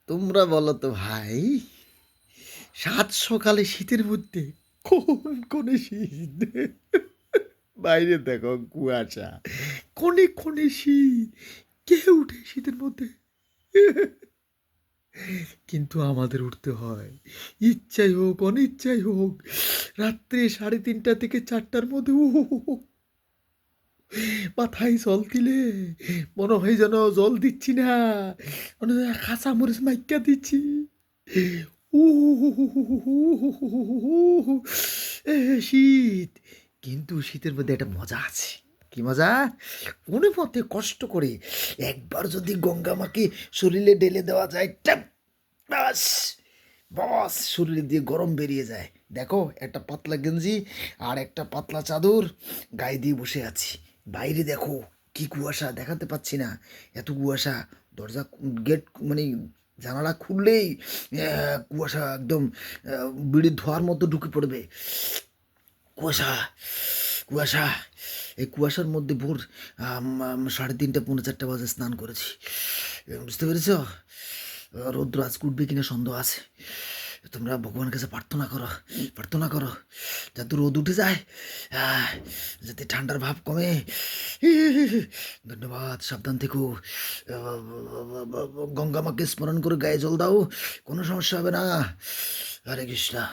তোমরা বলো তো ভাই, সাত সকালে শীতের মধ্যে কোন কোনে শীত? বাইরে দেখো কুয়াশা, কোনে কোনে শীত, কে উঠে শীতের মধ্যে? কিন্তু আমাদের উঠতে হয়, ইচ্ছাই হোক অনিচ্ছাই হোক। রাত্রে 3:30 থেকে 4টার মধ্যে মাথায় জল দিলে মনে হয় যেন জল দিচ্ছি না, মনে হয় কাঁচা মরিচ মাইকা দিচ্ছি। এ শীত, কিন্তু শীতের মধ্যে একটা মজা আছে। কি মজা? কোনো মতে কষ্ট করে একবার যদি গঙ্গা মাকে শরীরে ঢেলে দেওয়া যায়, টাপ, বাস বস, শরীরে দিয়ে গরম বেরিয়ে যায়। দেখো, একটা পাতলা গেঞ্জি আর একটা পাতলা চাদর গায়ে দিয়ে বসে আছি। বাইরে দেখো কি কুয়াশা, দেখাতে পাচ্ছি না, এত কুয়াশা। দরজা, গেট মানে জানালা খুললেই কুয়াশা একদম বিড়ির ধোঁয়ার মতো ঢুকে পড়বে। কুয়াশা, কুয়াশা, এই কুয়াশার মধ্যে ভোর 3:30 পৌনে 4টা বাজে স্নান করেছি। বুঝতে পেরেছ? রৌদ্র আজকে উঠবে কিনা সন্দেহ আছে। তোমরা ভগবানের কাছে প্রার্থনা করো, প্রার্থনা করো যাতে রোদ উঠে যায়, যাতে ঠান্ডার ভাব কমে। ধন্যবাদ, সাবধান থেকো। গঙ্গা মাকে স্মরণ করে গায়ে জল দাও, কোনো সমস্যা হবে না। হরে কৃষ্ণা।